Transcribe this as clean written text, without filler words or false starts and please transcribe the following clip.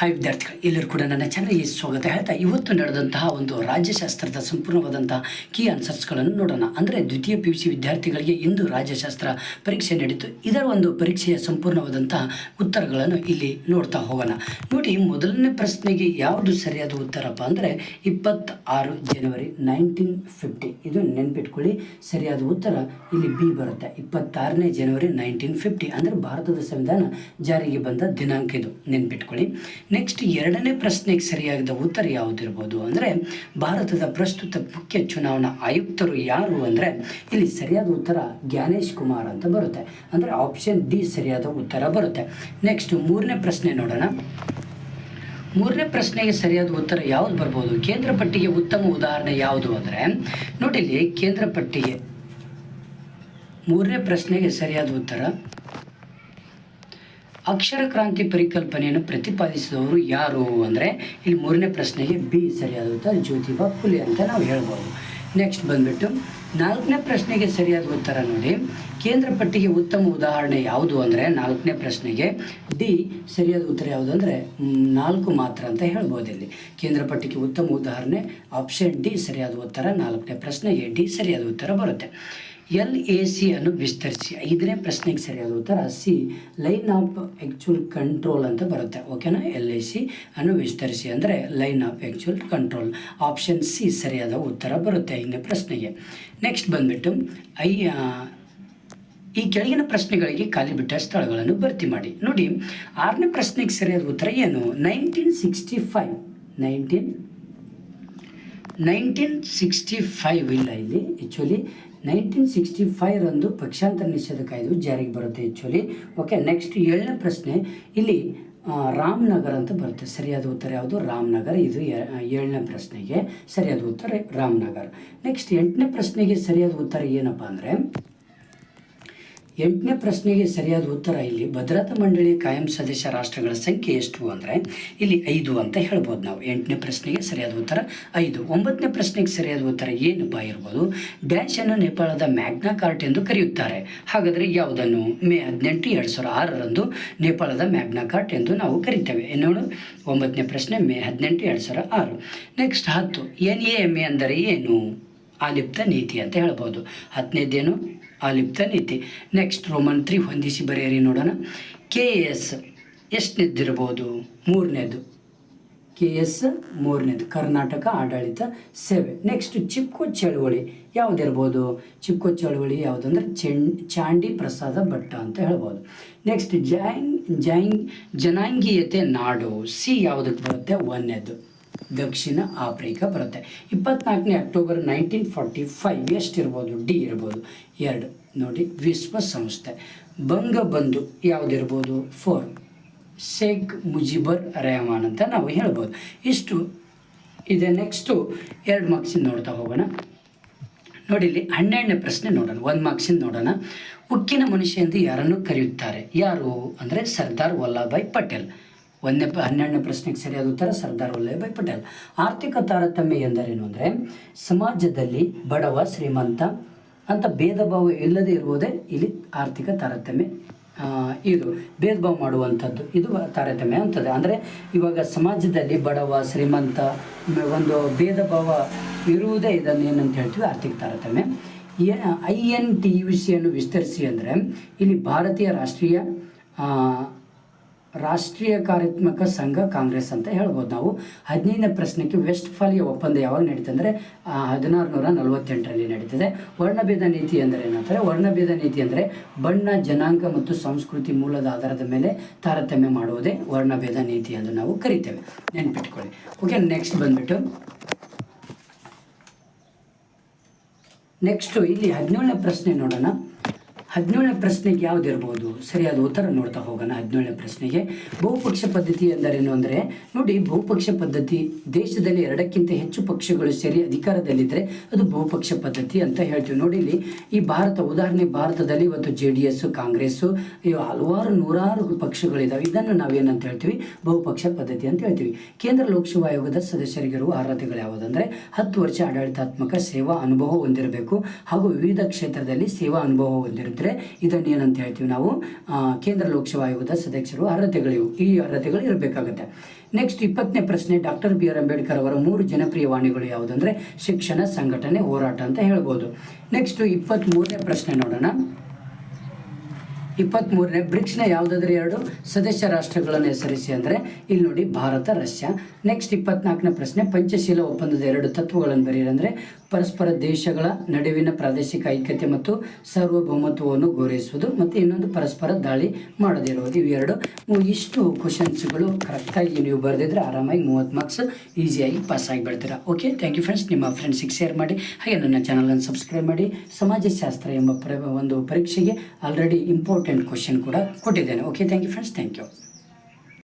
Hi ವಿದ್ಯಾರ್ಥಿಗಳು, ಎಲ್ಲರೂ ಕೂಡ ನನ್ನ ಚಾನಲ್ಗೆ ಸ್ವಾಗತ ಹೇಳ್ತಾ ಇವತ್ತು ನಡೆದಂತಹ ಒಂದು ರಾಜ್ಯಶಾಸ್ತ್ರದ ಸಂಪೂರ್ಣವಾದಂತಹ ಕೀ ಆನ್ಸರ್ಸ್ಗಳನ್ನು ನೋಡೋಣ. ಅಂದರೆ ದ್ವಿತೀಯ PUC ವಿದ್ಯಾರ್ಥಿಗಳಿಗೆ ಇಂದು ರಾಜ್ಯಶಾಸ್ತ್ರ ಪರೀಕ್ಷೆ ನಡೀತು. ಇದರ ಒಂದು ಪರೀಕ್ಷೆಯ ಸಂಪೂರ್ಣವಾದಂತಹ ಉತ್ತರಗಳನ್ನು ಇಲ್ಲಿ ನೋಡ್ತಾ ಹೋಗೋಣ. ನೋಡಿ, ಮೊದಲನೇ ಪ್ರಶ್ನೆಗೆ ಯಾವುದು ಸರಿಯಾದ ಉತ್ತರಪ್ಪ ಅಂದರೆ 26 ಜನವರಿ 1950. ಇದು ನೆನ್ಪಿಟ್ಕೊಳ್ಳಿ, ಸರಿಯಾದ ಉತ್ತರ ಇಲ್ಲಿ ಬಿ ಬರುತ್ತೆ. 26ನೇ ಜನವರಿ 1950 ಅಂದರೆ ಭಾರತದ ಸಂವಿಧಾನ ಜಾರಿಗೆ ಬಂದ ದಿನಾಂಕ. ಇದು ನೆನ್ಪಿಟ್ಕೊಳ್ಳಿ. ನೆಕ್ಸ್ಟ್ ಎರಡನೇ ಪ್ರಶ್ನೆಗೆ ಸರಿಯಾದ ಉತ್ತರ ಯಾವುದಿರ್ಬೋದು ಅಂದರೆ ಭಾರತದ ಪ್ರಸ್ತುತ ಮುಖ್ಯ ಚುನಾವಣಾ ಆಯುಕ್ತರು ಯಾರು ಅಂದರೆ ಇಲ್ಲಿ ಸರಿಯಾದ ಉತ್ತರ ಜ್ಞಾನೇಶ್ ಕುಮಾರ್ ಅಂತ ಬರುತ್ತೆ. ಅಂದರೆ ಆಪ್ಷನ್ ಡಿ ಸರಿಯಾದ ಉತ್ತರ ಬರುತ್ತೆ. ನೆಕ್ಸ್ಟ್ ಮೂರನೇ ಪ್ರಶ್ನೆ ನೋಡೋಣ. ಮೂರನೇ ಪ್ರಶ್ನೆಗೆ ಸರಿಯಾದ ಉತ್ತರ ಯಾವುದು ಬರ್ಬೋದು? ಕೇಂದ್ರ ಪಟ್ಟಿಗೆ ಉತ್ತಮ ಉದಾಹರಣೆ ಯಾವುದು ಅಂದರೆ ನೋಡಿ, ಇಲ್ಲಿ ಕೇಂದ್ರ ಪಟ್ಟಿಗೆ ಮೂರನೇ ಪ್ರಶ್ನೆಗೆ ಸರಿಯಾದ ಉತ್ತರ ಅಕ್ಷರ ಕ್ರಾಂತಿ ಪರಿಕಲ್ಪನೆಯನ್ನು ಪ್ರತಿಪಾದಿಸಿದವರು ಯಾರು ಅಂದರೆ ಇಲ್ಲಿ ಮೂರನೇ ಪ್ರಶ್ನೆಗೆ ಬಿ ಸರಿಯಾದ ಉತ್ತರ ಜ್ಯೋತಿಬಾ ಫುಲೆ ಅಂತ ನಾವು ಹೇಳ್ಬೋದು. ನೆಕ್ಸ್ಟ್ ಬಂದ್ಬಿಟ್ಟು ನಾಲ್ಕನೇ ಪ್ರಶ್ನೆಗೆ ಸರಿಯಾದ ಉತ್ತರ ನೋಡಿ, ಕೇಂದ್ರ ಪಟ್ಟಿಗೆ ಉತ್ತಮ ಉದಾಹರಣೆ ಯಾವುದು ಅಂದರೆ ನಾಲ್ಕನೇ ಪ್ರಶ್ನೆಗೆ ಡಿ ಸರಿಯಾದ ಉತ್ತರ ಯಾವುದು ಅಂದರೆ 4 ಮಾತ್ರ ಅಂತ ಹೇಳ್ಬೋದು. ಇಲ್ಲಿ ಕೇಂದ್ರ ಪಟ್ಟಿಗೆ ಉತ್ತಮ ಉದಾಹರಣೆ ಆಪ್ಷನ್ ಡಿ ಸರಿಯಾದ ಉತ್ತರ. ನಾಲ್ಕನೇ ಪ್ರಶ್ನೆಗೆ ಡಿ ಸರಿಯಾದ ಉತ್ತರ ಬರುತ್ತೆ. LAC ಅನ್ನು ವಿಸ್ತರಿಸಿ. 5ನೇ ಪ್ರಶ್ನೆಗೆ ಸರಿಯಾದ ಉತ್ತರ C line of actual control ಅಂತ ಬರುತ್ತೆ. ಓಕೆನಾ? LAC ಅನ್ನು ವಿಸ್ತರಿಸಿ ಅಂದರೆ line of actual control. Option C ಸರಿಯಾದ ಉತ್ತರ ಬರುತ್ತೆ 5ನೇ ಪ್ರಶ್ನೆಗೆ. ನೆಕ್ಸ್ಟ್ ಬಂದುಬಿಟ್ಟು ಈ ಕೆಳಗಿನ ಪ್ರಶ್ನೆಗಳಿಗೆ ಖಾಲಿ ಬಿಟ್ಟ ಸ್ಥಳಗಳನ್ನು ಭರ್ತಿ ಮಾಡಿ. ನೋಡಿ, 6ನೇ ಪ್ರಶ್ನೆಗೆ ಸರಿಯಾದ ಉತ್ತರ ಏನು? 1965 ಇಲ್ಲ ಇಲ್ಲಿ. ಆ್ಯಕ್ಚುಲಿ 1965 ರಂದು ಪಕ್ಷಾಂತರ ನಿಷೇಧ ಕಾಯ್ದೆ ಜಾರಿಗೆ ಬರುತ್ತೆ ಆ್ಯಕ್ಚುಲಿ. ಓಕೆ. ನೆಕ್ಸ್ಟ್ 7ನೇ ಪ್ರಶ್ನೆ ಇಲ್ಲಿ ರಾಮನಗರ ಅಂತ ಬರುತ್ತೆ. ಸರಿಯಾದ ಉತ್ತರ ಯಾವುದು? ರಾಮನಗರ. ಇದು 7ನೇ ಪ್ರಶ್ನೆಗೆ ಸರಿಯಾದ ಉತ್ತರ ರಾಮನಗರ. ನೆಕ್ಸ್ಟ್ 8ನೇ ಪ್ರಶ್ನೆಗೆ ಸರಿಯಾದ ಉತ್ತರ ಏನಪ್ಪ ಅಂದರೆ 8ನೇ ಪ್ರಶ್ನೆಗೆ ಸರಿಯಾದ ಉತ್ತರ ಇಲ್ಲಿ ಭದ್ರತಾ ಮಂಡಳಿಯ ಕಾಯಂ ಸದಸ್ಯ ರಾಷ್ಟ್ರಗಳ ಸಂಖ್ಯೆ ಎಷ್ಟು ಅಂದರೆ ಇಲ್ಲಿ 5 ಅಂತ ಹೇಳ್ಬೋದು ನಾವು. 8ನೇ ಪ್ರಶ್ನೆಗೆ ಸರಿಯಾದ ಉತ್ತರ 5. 9ನೇ ಪ್ರಶ್ನೆಗೆ ಸರಿಯಾದ ಉತ್ತರ ಏನಪ್ಪ ಇರ್ಬೋದು? ಡ್ಯಾಶ್ ಅನ್ನು ನೇಪಾಳದ ಮ್ಯಾಗ್ನಾ ಕಾರ್ಟ್ ಎಂದು ಕರೆಯುತ್ತಾರೆ. ಹಾಗಾದರೆ ಯಾವುದನ್ನು? ಮೇ 18, 2006 ರಂದು ನೇಪಾಳದ ಮ್ಯಾಗ್ನಾ ಕಾರ್ಟ್ ಎಂದು ನಾವು ಕರಿತೇವೆ. ನೋಡು, 9ನೇ ಪ್ರಶ್ನೆ ಮೇ 18, 2006. ನೆಕ್ಸ್ಟ್ 10 NAMA ಅಂದರೆ ಏನು? ಆಲಿಪ್ತ ನೀತಿ ಅಂತ ಹೇಳ್ಬೋದು. 10ನೇದೇನು? ಆಲಿಪ್ತ ನೀತಿ. ನೆಕ್ಸ್ಟ್ ರೋಮನ್ 3 ಹೊಂದಿಸಿ ಬರೆಯಿರಿ ನೋಡೋಣ. KS ಎಷ್ಟನೇದಿರ್ಬೋದು? 3ನೇದು. KS 3ನೇದು ಕರ್ನಾಟಕ ಆಡಳಿತ ಸೇವೆ. ನೆಕ್ಸ್ಟ್ ಚಿಪ್ಕೋ ಚಳವಳಿ ಯಾವುದಿರ್ಬೋದು? ಚಿಪ್ಕೋ ಚಳವಳಿ ಯಾವುದಂದ್ರೆ ಚಾಂಡಿ ಪ್ರಸಾದ ಭಟ್ಟ ಅಂತ ಹೇಳ್ಬೋದು. ನೆಕ್ಸ್ಟ್ ಜನಾಂಗೀಯತೆ ನಾಡು ಸಿ ಯಾವುದಕ್ಕೆ ಬರುತ್ತೆ? 1ನೇದು ದಕ್ಷಿಣ ಆಫ್ರಿಕಾ ಬರುತ್ತೆ. 24ನೇ ಅಕ್ಟೋಬರ್ 1945 ಎಷ್ಟಿರ್ಬೋದು? ಡಿ ಇರ್ಬೋದು 2. ನೋಡಿ, ವಿಶ್ವಸಂಸ್ಥೆ. ಬಂಗಬಂಧು ಯಾವುದಿರ್ಬೋದು? 4 ಶೇಖ್ ಮುಜಿಬುರ್ ರೆಹಮಾನ್ ಅಂತ ನಾವು ಹೇಳ್ಬೋದು. ಇಷ್ಟು ಇದೆ. ನೆಕ್ಸ್ಟು 2 ಮಾರ್ಕ್ಸಿಂದ ನೋಡ್ತಾ ಹೋಗೋಣ. ನೋಡಿ, ಇಲ್ಲಿ 12ನೇ ಪ್ರಶ್ನೆ ನೋಡೋಣ. 1 ಮಾರ್ಕ್ಸಿಂದ ನೋಡೋಣ. ಉಕ್ಕಿನ ಮನುಷ್ಯ ಎಂದು ಯಾರನ್ನು ಕರೆಯುತ್ತಾರೆ? ಯಾರು ಅಂದರೆ ಸರ್ದಾರ್ ವಲ್ಲಭಭಾಯ್ ಪಟೇಲ್. 12ನೇ ಪ್ರಶ್ನೆಗೆ ಸರಿಯಾದ ಉತ್ತರ ಸರ್ದಾರ್ ವಲ್ಲಭಭಾಯ್ ಪಟೇಲ್. ಆರ್ಥಿಕ ತಾರತಮ್ಯ ಎಂದರೇನು ಅಂದರೆ ಸಮಾಜದಲ್ಲಿ ಬಡವ ಶ್ರೀಮಂತ ಅಂತ ಭೇದ ಭಾವ ಇಲ್ಲದೆ ಇರುವುದೇ ಇಲ್ಲಿ ಆರ್ಥಿಕ ತಾರತಮ್ಯ. ಇದು ಭೇದ ಭಾವ ಮಾಡುವಂಥದ್ದು, ಇದು ತಾರತಮ್ಯ ಅಂತದೆ. ಅಂದರೆ ಇವಾಗ ಸಮಾಜದಲ್ಲಿ ಬಡವ ಶ್ರೀಮಂತ ಒಂದು ಭೇದ ಭಾವ ಇರುವುದೇ ಇದನ್ನು ಏನಂತ ಹೇಳ್ತೀವಿ? ಆರ್ಥಿಕ ತಾರತಮ್ಯ. INTUC ಅನ್ನು ವಿಸ್ತರಿಸಿ ಅಂದರೆ ಇಲ್ಲಿ ಭಾರತೀಯ ರಾಷ್ಟ್ರೀಯ ಕಾರ್ಯಾತ್ಮಕ ಸಂಘ ಕಾಂಗ್ರೆಸ್ ಅಂತ ಹೇಳ್ಬೋದು ನಾವು. 15ನೇ ಪ್ರಶ್ನೆಗೆ ವೆಸ್ಟ್ಫಾಲಿಯಾ ಒಪ್ಪಂದ ಯಾವಾಗ ನಡೀತದೆ ಅಂದರೆ 1648ರಲ್ಲಿ ನಡೀತದೆ. ವರ್ಣಭೇದ ನೀತಿ ಅಂದರೆ ಏನಂತಾರೆ? ವರ್ಣಭೇದ ನೀತಿ ಅಂದರೆ ಬಣ್ಣ, ಜನಾಂಗ ಮತ್ತು ಸಂಸ್ಕೃತಿ ಮೂಲದ ಆಧಾರದ ಮೇಲೆ ತಾರತಮ್ಯ ಮಾಡುವುದೇ ವರ್ಣಭೇದ ನೀತಿ ಎಂದು ನಾವು ಕರಿತೇವೆ. ನೆನ್ಪಿಟ್ಕೊಳ್ಳಿ. ಓಕೆ. ನೆಕ್ಸ್ಟ್ ಬಂದ್ಬಿಟ್ಟು ನೆಕ್ಸ್ಟು ಇಲ್ಲಿ 17ನೇ ಪ್ರಶ್ನೆ ನೋಡೋಣ. 17ನೇ ಪ್ರಶ್ನೆಗೆ ಯಾವುದಿರ್ಬೋದು? ಸರಿಯಾದ ಉತ್ತರ ನೋಡ್ತಾ ಹೋಗೋಣ. 17ನೇ ಪ್ರಶ್ನೆಗೆ ಬಹುಪಕ್ಷ ಪದ್ಧತಿ ಎಂದರೇನು ಅಂದರೆ ನೋಡಿ, ಬಹುಪಕ್ಷ ಪದ್ಧತಿ ದೇಶದಲ್ಲಿ 2ಕ್ಕಿಂತ ಹೆಚ್ಚು ಪಕ್ಷಗಳು ಸೇರಿ ಅಧಿಕಾರದಲ್ಲಿದ್ದರೆ ಅದು ಬಹುಪಕ್ಷ ಪದ್ಧತಿ ಅಂತ ಹೇಳ್ತೀವಿ. ನೋಡಿ, ಇಲ್ಲಿ ಈ ಉದಾಹರಣೆ ಭಾರತದಲ್ಲಿ ಇವತ್ತು JDS, ಕಾಂಗ್ರೆಸ್ಸು, ಹಲವಾರು ನೂರಾರು ಪಕ್ಷಗಳಿದ್ದಾವೆ. ಇದನ್ನು ನಾವೇನಂತ ಹೇಳ್ತೀವಿ? ಬಹುಪಕ್ಷ ಪದ್ಧತಿ ಅಂತ ಹೇಳ್ತೀವಿ. ಕೇಂದ್ರ ಲೋಕಸೇವಾ ಆಯೋಗದ ಸದಸ್ಯರಿಗಿರುವ ಅರ್ಹತೆಗಳು ಯಾವುದಂದರೆ 10 ವರ್ಷ ಆಡಳಿತಾತ್ಮಕ ಸೇವಾ ಅನುಭವ ಹೊಂದಿರಬೇಕು ಹಾಗೂ ವಿವಿಧ ಕ್ಷೇತ್ರದಲ್ಲಿ ಸೇವಾ ಅನುಭವ ಹೊಂದಿರುತ್ತೆ ಇದ್ದರೆ ಇದನ್ನು ಏನಂತ ಹೇಳ್ತೀವಿ ನಾವು ಕೇಂದ್ರ ಲೋಕಸೇವಾ ಆಯೋಗದ ಸದಸ್ಯರು ಅರ್ಹತೆಗಳಿವು, ಈ ಅರ್ಹತೆಗಳು ಇರಬೇಕಾಗುತ್ತೆ. ನೆಕ್ಸ್ಟ್ 20ನೇ ಪ್ರಶ್ನೆ, ಡಾಕ್ಟರ್ ಬಿ ಆರ್ ಅಂಬೇಡ್ಕರ್ ಅವರ 3 ಜನಪ್ರಿಯ ವಾಣಿಗಳು ಯಾವುದಂದರೆ ಶಿಕ್ಷಣ, ಸಂಘಟನೆ, ಹೋರಾಟ ಅಂತ ಹೇಳ್ಬೋದು. ನೆಕ್ಸ್ಟ್ 23ನೇ ಪ್ರಶ್ನೆ ನೋಡೋಣ. 23ನೇ, ಬ್ರಿಕ್ಸ್ನ ಯಾವುದಾದ್ರೂ 2 ಸದಸ್ಯ ರಾಷ್ಟ್ರಗಳನ್ನು ಹೆಸರಿಸಿ ಅಂದರೆ ಇಲ್ಲಿ ನೋಡಿ ಭಾರತ, ರಷ್ಯಾ. ನೆಕ್ಸ್ಟ್ 24ನೇ ಪ್ರಶ್ನೆ, ಪಂಚಶೀಲ ಒಪ್ಪಂದದ 2 ತತ್ವಗಳನ್ನು ಬರೆಯಿರಿ ಅಂದರೆ ಪರಸ್ಪರ ದೇಶಗಳ ನಡುವಿನ ಪ್ರಾದೇಶಿಕ ಐಕ್ಯತೆ ಮತ್ತು ಸಾರ್ವಭೌಮತ್ವವನ್ನು ಗೌರವಿಸುವುದು, ಮತ್ತು ಇನ್ನೊಂದು ಪರಸ್ಪರ ದಾಳಿ ಮಾಡದಿರುವುದು. ಇವೆರಡು ಇಷ್ಟು ಕ್ವಶನ್ಸ್ಗಳು ಕರೆಕ್ಟಾಗಿ ನೀವು ಬರೆದಿದ್ರೆ ಆರಾಮಾಗಿ 30 ಮಾರ್ಕ್ಸ್ ಈಸಿಯಾಗಿ ಪಾಸ್ ಆಗಿಬಿಡ್ತೀರಾ. Okay, thank you friends. ನಿಮ್ಮ ಫ್ರೆಂಡ್ಸಿಗೆ ಶೇರ್ ಮಾಡಿ, ಹಾಗೆ ನನ್ನ ಚಾನಲನ್ನು ಸಬ್ಸ್ಕ್ರೈಬ್ ಮಾಡಿ. ಸಮಾಜಶಾಸ್ತ್ರ ಎಂಬ ಒಂದು ಪರೀಕ್ಷೆಗೆ ಆಲ್ರೆಡಿ ಇಂಪಾರ್ಟೆಂಟ್ ಕ್ವಶನ್ ಕೂಡ ಕೊಟ್ಟಿದ್ದೇನೆ. Okay, thank you friends, thank you.